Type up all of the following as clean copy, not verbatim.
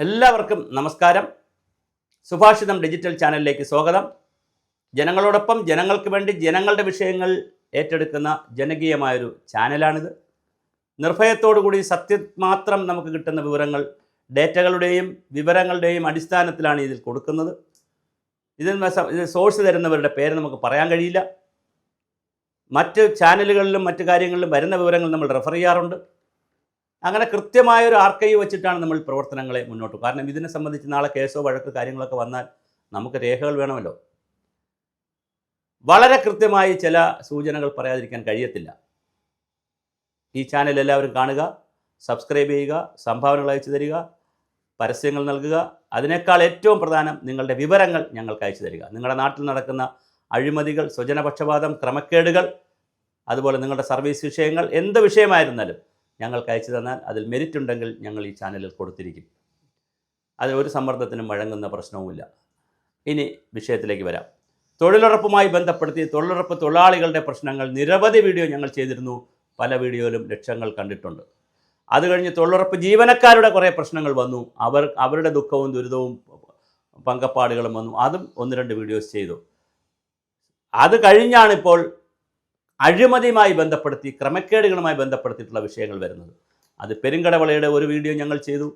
എല്ലാവർക്കും നമസ്കാരം. സുഭാഷിതം ഡിജിറ്റൽ ചാനലിലേക്ക് സ്വാഗതം. ജനങ്ങളോടൊപ്പം ജനങ്ങൾക്ക് വേണ്ടി ജനങ്ങളുടെ വിഷയങ്ങൾ ഏറ്റെടുക്കുന്ന ജനകീയമായൊരു ചാനലാണിത്. നിർഭയത്തോടുകൂടി സത്യം മാത്രം നമുക്ക് കിട്ടുന്ന വിവരങ്ങൾ ഡേറ്റകളുടെയും വിവരങ്ങളുടെയും അടിസ്ഥാനത്തിലാണ് ഇതിൽ കൊടുക്കുന്നത്. ഇതിൽ സോഴ്സ് തരുന്നവരുടെ പേര് നമുക്ക് പറയാൻ കഴിയില്ല. മറ്റ് ചാനലുകളിലും മറ്റു കാര്യങ്ങളിലും വരുന്ന വിവരങ്ങൾ നമ്മൾ റെഫർ ചെയ്യാറുണ്ട്. അങ്ങനെ കൃത്യമായൊരു ആർക്കൈവ് വെച്ചിട്ടാണ് നമ്മൾ പ്രവർത്തനങ്ങളെ മുന്നോട്ട്. കാരണം ഇതിനെ സംബന്ധിച്ച് നാളെ കേസോ വഴക്ക് കാര്യങ്ങളൊക്കെ വന്നാൽ നമുക്ക് രേഖകൾ വേണമല്ലോ. വളരെ കൃത്യമായി ചില സൂചനകൾ പറയാതിരിക്കാൻ കഴിയത്തില്ല. ഈ ചാനൽ എല്ലാവരും കാണുക, സബ്സ്ക്രൈബ് ചെയ്യുക, സംഭാവനകൾ അയച്ചു തരിക, പരസ്യങ്ങൾ നൽകുക. അതിനേക്കാൾ ഏറ്റവും പ്രധാനം നിങ്ങളുടെ വിവരങ്ങൾ ഞങ്ങൾക്ക് അയച്ചു തരിക. നിങ്ങളുടെ നാട്ടിൽ നടക്കുന്ന അഴിമതികൾ, സ്വജനപക്ഷപാതം, ക്രമക്കേടുകൾ, അതുപോലെ നിങ്ങളുടെ സർവീസ് വിഷയങ്ങൾ, എന്ത് വിഷയമായിരുന്നാലും ഞങ്ങൾക്ക് അയച്ചു തന്നാൽ അതിൽ മെരിറ്റ് ഉണ്ടെങ്കിൽ ഞങ്ങൾ ഈ ചാനലിൽ കൊടുത്തിരിക്കും. അതിനൊരു സമ്മർദ്ദത്തിനും വഴങ്ങുന്ന പ്രശ്നവുമില്ല. ഇനി വിഷയത്തിലേക്ക് വരാം. തൊഴിലുറപ്പുമായി ബന്ധപ്പെടുത്തി തൊഴിലുറപ്പ് തൊഴിലാളികളുടെ പ്രശ്നങ്ങൾ നിരവധി വീഡിയോ ഞങ്ങൾ ചെയ്തിരുന്നു. പല വീഡിയോയിലും ലക്ഷങ്ങൾ കണ്ടിട്ടുണ്ട്. അത് കഴിഞ്ഞ് തൊഴിലുറപ്പ് ജീവനക്കാരുടെ കുറേ പ്രശ്നങ്ങൾ വന്നു. അവരുടെ ദുഃഖവും ദുരിതവും പങ്കപ്പാടുകളും വന്നു. അതും 1-2 വീഡിയോസ് ചെയ്തു. അത് കഴിഞ്ഞാണിപ്പോൾ അഴിമതിയുമായി ബന്ധപ്പെടുത്തി ക്രമക്കേടുകളുമായി ബന്ധപ്പെടുത്തിയിട്ടുള്ള വിഷയങ്ങൾ വരുന്നത്. അത് പെരുങ്കടവളയുടെ ഒരു വീഡിയോ ഞങ്ങൾ ചെയ്തു.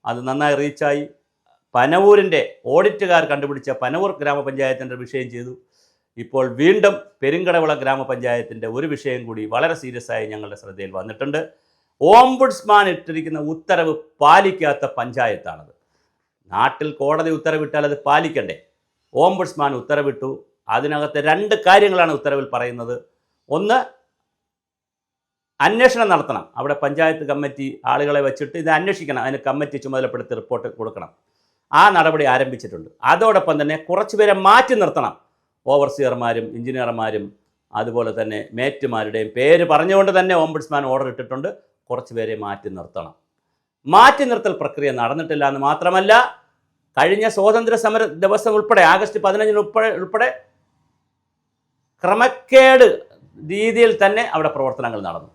അത് നന്നായി റീച്ചായി. പനവൂരിൻ്റെ ഓഡിറ്റുകാർ കണ്ടുപിടിച്ച പനവൂർ ഗ്രാമപഞ്ചായത്തിൻ്റെ വിഷയം ചെയ്തു. ഇപ്പോൾ വീണ്ടും പെരുങ്കടവള ഗ്രാമപഞ്ചായത്തിൻ്റെ ഒരു വിഷയം കൂടി വളരെ സീരിയസ് ആയി ഞങ്ങളുടെ ശ്രദ്ധയിൽ വന്നിട്ടുണ്ട്. ഓംബുഡ്സ്മാൻ ഇട്ടിരിക്കുന്ന ഉത്തരവ് പാലിക്കാത്ത പഞ്ചായത്താണത്. നാട്ടിൽ കോടതി ഉത്തരവിട്ടാൽ അത് പാലിക്കണ്ടേ? ഓംബുഡ്സ്മാൻ ഉത്തരവിട്ടു. അതിനകത്ത് 2 കാര്യങ്ങളാണ് ഉത്തരവിൽ പറയുന്നത്. ഒന്ന്, അന്വേഷണം നടത്തണം. അവിടെ പഞ്ചായത്ത് കമ്മിറ്റി ആളുകളെ വെച്ചിട്ട് ഇത് അന്വേഷിക്കണം. അതിന് കമ്മിറ്റി ചുമതലപ്പെടുത്തി റിപ്പോർട്ട് കൊടുക്കണം. ആ നടപടി ആരംഭിച്ചിട്ടുണ്ട്. അതോടൊപ്പം തന്നെ കുറച്ചുപേരെ മാറ്റി നിർത്തണം. ഓവർസിയർമാരും എഞ്ചിനീയർമാരും അതുപോലെ തന്നെ മേറ്റുമാരുടെയും പേര് പറഞ്ഞുകൊണ്ട് തന്നെ ഓംബുഡ്സ്മാൻ ഓർഡർ ഇട്ടിട്ടുണ്ട്. കുറച്ചുപേരെ മാറ്റി നിർത്തണം. മാറ്റി നിർത്തൽ പ്രക്രിയ നടന്നിട്ടില്ല എന്ന് മാത്രമല്ല, കഴിഞ്ഞ സ്വാതന്ത്ര്യ സമര ദിവസം ഉൾപ്പെടെ ആഗസ്റ്റ് 15 ഉൾപ്പെടെ ക്രമക്കേട് രീതിയിൽ തന്നെ അവിടെ പ്രവർത്തനങ്ങൾ നടന്നു.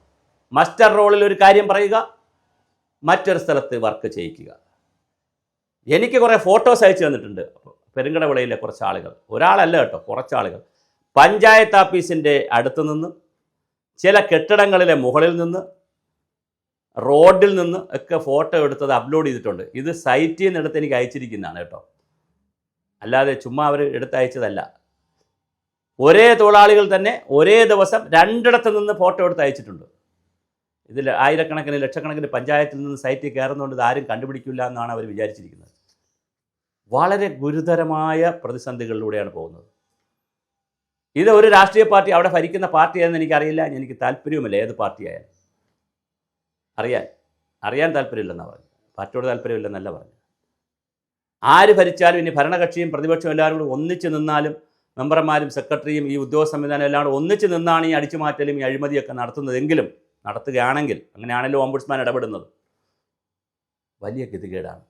മസ്റ്റർ റോളിൽ ഒരു കാര്യം പറയുക, മറ്റൊരു സ്ഥലത്ത് വർക്ക് ചെയ്യിക്കുക. എനിക്ക് കുറേ ഫോട്ടോസ് അയച്ചു തന്നിട്ടുണ്ട് പെരുങ്കടവിളയിലെ കുറച്ച് ആളുകൾ. ഒരാളല്ല കേട്ടോ, കുറച്ചാളുകൾ. പഞ്ചായത്ത് ഓഫീസിൻ്റെ അടുത്ത് നിന്ന്, ചില കെട്ടിടങ്ങളിലെ മുകളിൽ നിന്ന്, റോഡിൽ നിന്ന് ഒക്കെ ഫോട്ടോ എടുത്തത് അപ്ലോഡ് ചെയ്തിട്ടുണ്ട്. ഇത് സൈറ്റിൽ നിന്ന് എടുത്ത് എനിക്ക് അയച്ചിരിക്കുന്നതാണ് കേട്ടോ, അല്ലാതെ ചുമ്മാ അവർ എടുത്തയച്ചതല്ല. ഒരേ തൊഴിലാളികൾ തന്നെ ഒരേ ദിവസം 2 നിന്ന് ഫോട്ടോ എടുത്ത് അയച്ചിട്ടുണ്ട്. ഇതിൽ ആയിരക്കണക്കിന് ലക്ഷക്കണക്കിന് പഞ്ചായത്തിൽ നിന്ന് സൈറ്റിൽ കയറുന്നതുകൊണ്ട് ഇത് ആരും കണ്ടുപിടിക്കില്ല എന്നാണ് അവർ വിചാരിച്ചിരിക്കുന്നത്. വളരെ ഗുരുതരമായ പ്രതിസന്ധികളിലൂടെയാണ് പോകുന്നത്. ഇത് ഒരു രാഷ്ട്രീയ പാർട്ടി അവിടെ ഭരിക്കുന്ന പാർട്ടിയാണെന്ന് എനിക്കറിയില്ല. എനിക്ക് താല്പര്യവുമില്ല ഏത് പാർട്ടിയായാലും. അറിയാൻ താല്പര്യമില്ലെന്നാണ് പറഞ്ഞു. പാർട്ടിയോട് താല്പര്യമില്ലെന്നല്ല പറഞ്ഞു. ആര് ഭരിച്ചാലും ഇനി ഭരണകക്ഷിയും പ്രതിപക്ഷവും എല്ലാവരും കൂടി ഒന്നിച്ച് നിന്നാലും, മെമ്പർമാരും സെക്രട്ടറിയും ഈ ഉദ്യോഗ സംവിധാനം എല്ലാം കൂടെ ഒന്നിച്ച് നിന്നാണ് ഈ അടിച്ചുമാറ്റലും ഈ അഴിമതിയൊക്കെ നടത്തുന്നതെങ്കിലും, നടത്തുകയാണെങ്കിൽ, അങ്ങനെയാണല്ലോ ഓംബുഡ്സ്മാൻ ഇടപെടുന്നത്, വലിയ ഗതികേടാണ്.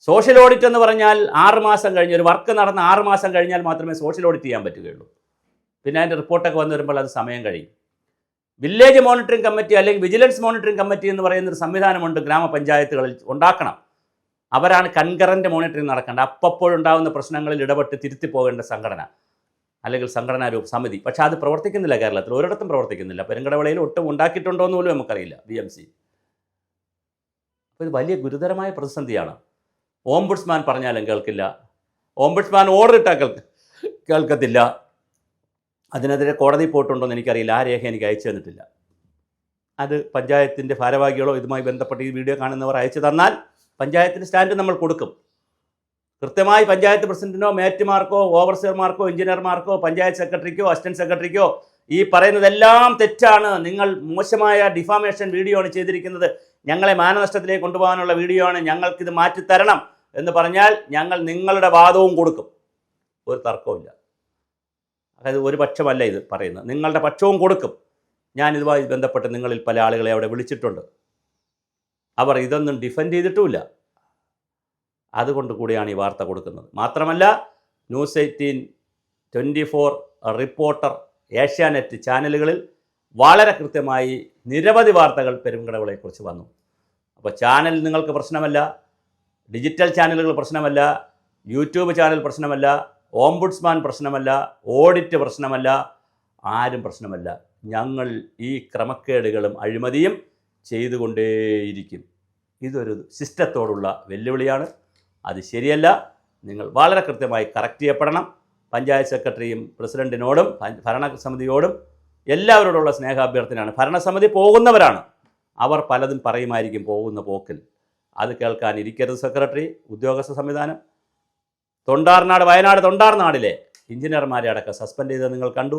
സോഷ്യൽ ഓഡിറ്റ് എന്ന് പറഞ്ഞാൽ 6 മാസം കഴിഞ്ഞ്, ഒരു വർക്ക് നടന്ന് 6 മാസം കഴിഞ്ഞാൽ മാത്രമേ സോഷ്യൽ ഓഡിറ്റ് ചെയ്യാൻ പറ്റുകയുള്ളൂ. പിന്നെ അതിൻ്റെ റിപ്പോർട്ടൊക്കെ വന്നു വരുമ്പോൾ അത് സമയം കഴിയും. വില്ലേജ് മോണിറ്ററിംഗ് കമ്മിറ്റി അല്ലെങ്കിൽ വിജിലൻസ് മോണിറ്ററിംഗ് കമ്മിറ്റി എന്ന് പറയുന്നൊരു സംവിധാനമുണ്ട് ഗ്രാമപഞ്ചായത്തുകളിൽ, ഉണ്ടാക്കണം. അവരാണ് കൺകറൻറ്റ് മോണിറ്ററിംഗ് നടക്കേണ്ടത്. അപ്പോഴുണ്ടാകുന്ന പ്രശ്നങ്ങളിൽ ഇടപെട്ട് തിരുത്തി പോകേണ്ട സംഘടന അല്ലെങ്കിൽ സംഘടനാ സമിതി. പക്ഷേ അത് പ്രവർത്തിക്കുന്നില്ല. കേരളത്തിൽ ഒരിടത്തും പ്രവർത്തിക്കുന്നില്ല. പെരുങ്കടവിളയിൽ ഒട്ടും ഉണ്ടാക്കിയിട്ടുണ്ടോ എന്ന് പോലും നമുക്കറിയില്ല, BMC. അപ്പോൾ ഇത് വലിയ ഗുരുതരമായ പ്രതിസന്ധിയാണ്. ഓംബുഡ്സ്മാൻ പറഞ്ഞാലും കേൾക്കില്ല, ഓംബുഡ്സ്മാൻ ഓർഡർ ഇട്ടാൽ കേൾക്കത്തില്ല. അതിനെതിരെ കോടതി പോയിട്ടുണ്ടോ എന്ന് എനിക്കറിയില്ല. ആ രേഖ എനിക്ക് അയച്ചു തന്നിട്ടില്ല. അത് പഞ്ചായത്തിൻ്റെ ഭാരവാഹികളോ ഇതുമായി ബന്ധപ്പെട്ട് ഈ വീഡിയോ കാണുന്നവർ അയച്ചു തന്നാൽ പഞ്ചായത്തിന് സ്റ്റാൻഡ് നമ്മൾ കൊടുക്കും. കൃത്യമായി പഞ്ചായത്ത് പ്രസിഡന്റിനോ മേറ്റുമാർക്കോ ഓവർസിയർമാർക്കോ എഞ്ചിനീയർമാർക്കോ പഞ്ചായത്ത് സെക്രട്ടറിക്കോ അസിസ്റ്റന്റ് സെക്രട്ടറിക്കോ ഈ പറയുന്നതെല്ലാം തെറ്റാണ്, നിങ്ങൾ മോശമായ ഡിഫാമേഷൻ വീഡിയോ ആണ് ചെയ്തിരിക്കുന്നത്, ഞങ്ങളെ മാനനഷ്ടത്തിലേക്ക് കൊണ്ടുപോകാനുള്ള വീഡിയോ ആണ്, ഞങ്ങൾക്കിത് മാറ്റിത്തരണം എന്ന് പറഞ്ഞാൽ ഞങ്ങൾ നിങ്ങളുടെ വാദവും കൊടുക്കും. ഒരു തർക്കവുമില്ല. അതായത് ഒരു പക്ഷമല്ല ഇത് പറയുന്നത്, നിങ്ങളുടെ പക്ഷവും കൊടുക്കും. ഞാനിതുമായി ബന്ധപ്പെട്ട് നിങ്ങളിൽ പല ആളുകളെ അവിടെ വിളിച്ചിട്ടുണ്ട്. അവർ ഇതൊന്നും ഡിഫെൻഡ് ചെയ്തിട്ടുമില്ല. അതുകൊണ്ട് കൂടിയാണ് ഈ വാർത്ത കൊടുക്കുന്നത്. മാത്രമല്ല ന്യൂസ് 18, 24, റിപ്പോർട്ടർ, ഏഷ്യാനെറ്റ് ചാനലുകളിൽ വളരെ കൃത്യമായി നിരവധി വാർത്തകൾ പെരുങ്കടവിളയെക്കുറിച്ച് വന്നു. അപ്പോൾ ചാനൽ നിങ്ങൾക്ക് പ്രശ്നമല്ല, ഡിജിറ്റൽ ചാനലുകൾ പ്രശ്നമല്ല, യൂട്യൂബ് ചാനൽ പ്രശ്നമല്ല, ഓംബുഡ്സ്മാൻ പ്രശ്നമല്ല, ഓഡിറ്റ് പ്രശ്നമല്ല, ആരും പ്രശ്നമല്ല. ഞങ്ങൾ ഈ ക്രമക്കേടുകളും അഴിമതിയും ചെയ്തുകൊണ്ടേയിരിക്കും. ഇതൊരു സിസ്റ്റത്തോടുള്ള വെല്ലുവിളിയാണ്. അത് ശരിയല്ല. നിങ്ങൾ വളരെ കൃത്യമായി കറക്റ്റ് ചെയ്യപ്പെടണം. പഞ്ചായത്ത് സെക്രട്ടറിയും പ്രസിഡൻറ്റിനോടും ഭരണസമിതിയോടും എല്ലാവരോടുള്ള സ്നേഹാഭ്യർത്ഥനയാണ്. ഭരണസമിതി പോകുന്നവരാണ്, അവർ പലതും പറയുമായിരിക്കും പോകുന്ന പോക്കിൽ. അത് കേൾക്കാൻ ഇരിക്കരുത്. സെക്രട്ടറി, ഉദ്യോഗസ്ഥ സംവിധാനം, വയനാട് തൊണ്ടാർനാടിലെ എഞ്ചിനീയർമാരെ അടക്കം സസ്പെൻഡ് ചെയ്തത് നിങ്ങൾ കണ്ടു.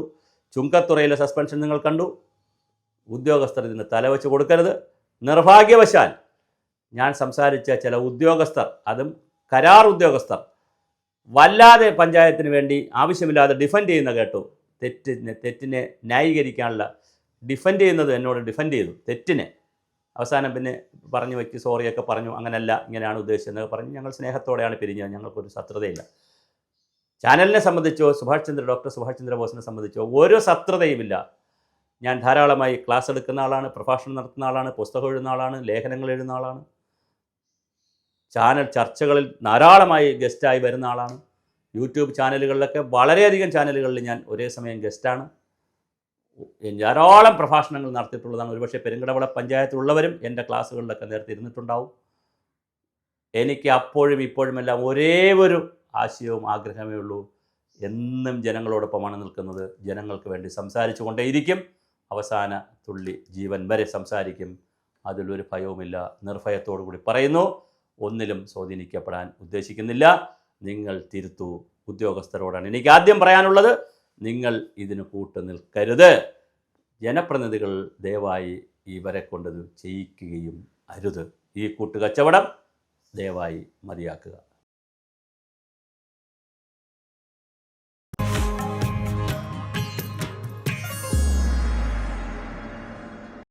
ചുങ്കത്തുറയിലെ സസ്പെൻഷൻ നിങ്ങൾ കണ്ടു. ഉദ്യോഗസ്ഥർ ഇതിന് തലവെച്ച് കൊടുക്കരുത്. നിർഭാഗ്യവശാൽ ഞാൻ സംസാരിച്ച ചില ഉദ്യോഗസ്ഥർ, അതും കരാർ ഉദ്യോഗസ്ഥർ, വല്ലാതെ പഞ്ചായത്തിന് വേണ്ടി ആവശ്യമില്ലാതെ ഡിഫെൻഡ് ചെയ്യുന്ന കേട്ടു. തെറ്റിനെ ന്യായീകരിക്കാനുള്ള ഡിഫെൻഡ് ചെയ്യുന്നത് എന്നോട് ഡിഫെൻഡ് ചെയ്തു തെറ്റിനെ. അവസാനം പിന്നെ പറഞ്ഞു വയ്ക്ക്, സോറിയൊക്കെ പറഞ്ഞു, അങ്ങനെയല്ല ഇങ്ങനെയാണ് ഉദ്ദേശിച്ചതെന്നൊക്കെ പറഞ്ഞ് ഞങ്ങൾ സ്നേഹത്തോടെയാണ് പിരിഞ്ഞത്. ഞങ്ങൾക്കൊരു ശത്രുതയില്ല. ചാനലിനെ സംബന്ധിച്ചോ ഡോക്ടർ സുഭാഷ് ചന്ദ്രബോസിനെ സംബന്ധിച്ചോ ഒരു ശത്രുതയുമില്ല. ഞാൻ ധാരാളമായി ക്ലാസ് എടുക്കുന്ന ആളാണ്, പ്രഭാഷണം നടത്തുന്ന ആളാണ്, പുസ്തകം എഴുതുന്ന ആളാണ്, ലേഖനങ്ങൾ എഴുതുന്ന ആളാണ്, ചാനൽ ചർച്ചകളിൽ ധാരാളമായി ഗസ്റ്റായി വരുന്ന ആളാണ്. യൂട്യൂബ് ചാനലുകളിലൊക്കെ വളരെയധികം ചാനലുകളിൽ ഞാൻ ഒരേ സമയം ഗസ്റ്റാണ്. ധാരാളം പ്രഭാഷണങ്ങൾ നടത്തിയിട്ടുള്ളതാണ്. ഒരുപക്ഷെ പെരുങ്കടവിള പഞ്ചായത്തിലുള്ളവരും എൻ്റെ ക്ലാസ്സുകളിലൊക്കെ നേരത്തെ ഇരുന്നിട്ടുണ്ടാവും. എനിക്ക് അപ്പോഴും ഇപ്പോഴുമെല്ലാം ഒരേ ഒരു ആശയവും ആഗ്രഹമേ ഉള്ളൂ. എന്നും ജനങ്ങളോടൊപ്പമാണ് നിൽക്കുന്നത്. ജനങ്ങൾക്ക് വേണ്ടി സംസാരിച്ചു കൊണ്ടേയിരിക്കും. അവസാന തുള്ളി ജീവൻ വരെ സംസാരിക്കും. അതിലൊരു ഭയവുമില്ല. നിർഭയത്തോടു കൂടി പറയുന്നു, ഒന്നിലും സ്വാധീനിക്കപ്പെടാൻ ഉദ്ദേശിക്കുന്നില്ല. നിങ്ങൾ തിരുത്തൂ. ഉദ്യോഗസ്ഥരോടാണ് എനിക്ക് ആദ്യം പറയാനുള്ളത്. നിങ്ങൾ ഇതിന് കൂട്ടു നിൽക്കരുത്. ജനപ്രതിനിധികൾ ദയവായി ഇവരെ കൊണ്ടത് ചെയ്യിക്കുകയും അരുത്. ഈ കൂട്ടുകച്ചവടം ദയവായി മതിയാക്കുക.